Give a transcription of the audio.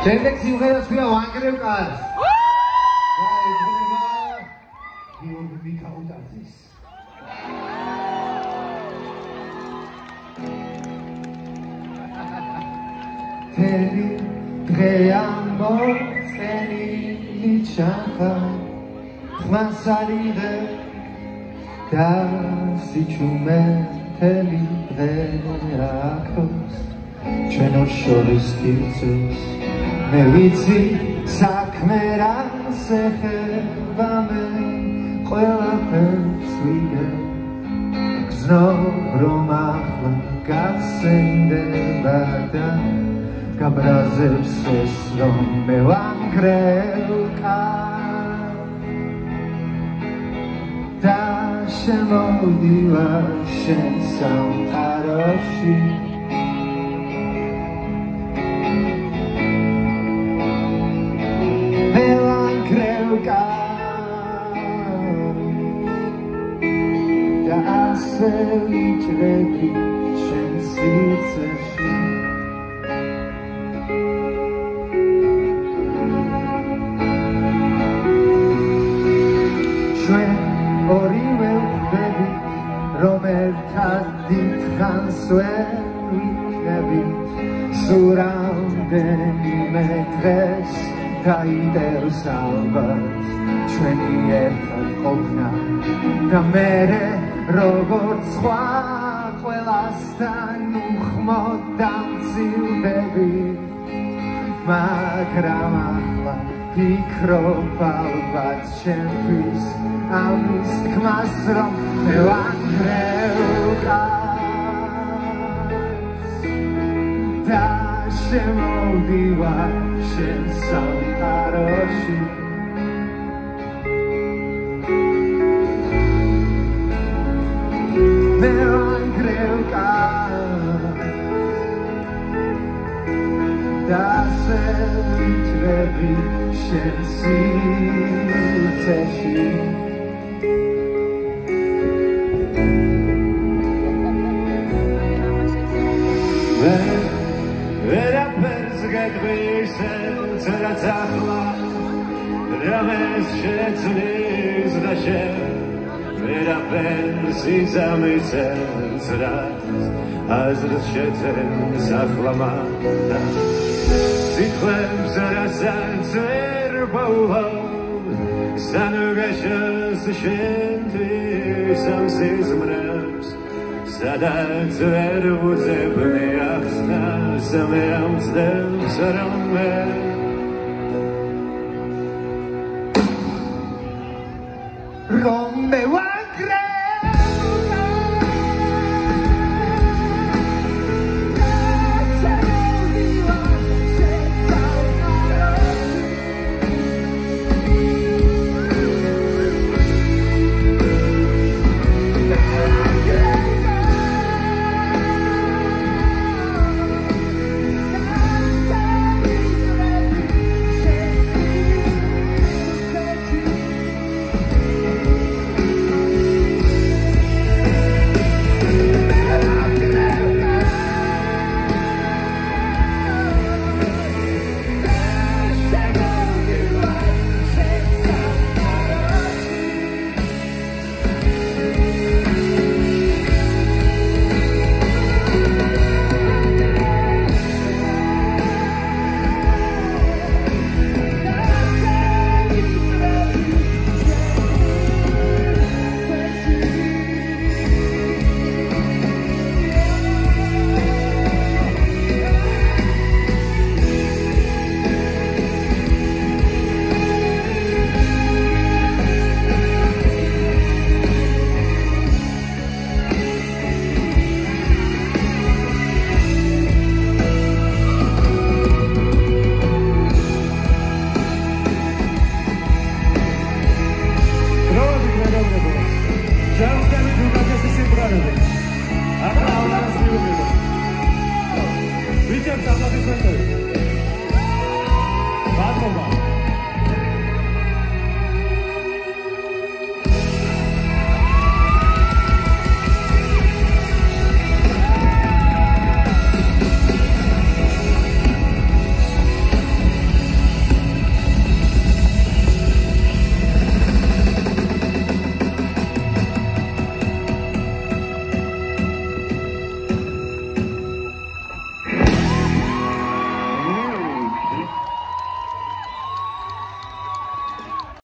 შემდეგ სიმღერას ქვია ვანგრევ კარს. გაიძღვნება გიორგი მიქაუტაძის. თელი დღე ამოწყენილი ჩახა ხმას არიღე და სიჩუმე თელი დღე აკროს ჩვენო შორის თირცეს მე ვიცი საქმე რას ეხება მე ყველაფერს ვიგებ გზნობ რომ ახლა გასცემდება და გაბრაზებს ეს რომ მე ვანგრევ კარს და შემოვდივარ შენ სამყაროში მე ვანგრევ კარს და ასე ვიჭრები შენ სივრცეში ორივე ვხვდებით რომ ერთად დიდხანს ვერ ვიქნებით სულ რამდენიმე დღეს გაიტევს ალბათ ჩვენი ერთად ყოფნა და მერე როგორც სხვა ყველასთან უხმოდ დამცილდები მაგრამ ახლა ვფიქრობ ალბათ ჩემთვის ამის თქმას რომ მე ვანგრევ კარს და შემოვდივარ შენ სამყაროში მე ვანგრევ კარს და ასე ვიჭრები შენ სივრცეში ვერაფერს გეტყვის რაც ახლა რამეს შეცვლის და შენ ვერაფერს იზამისებს რაც აზრს შეცემს ახლა მათთან სიტყვებს რასაც ვერ ბაულობ სანოგაშას შენთვის ამ სიზმრებს სადაც ვერ უძებნი ახსნას მე ამცდებს რომ მე ვანგრევ Witam,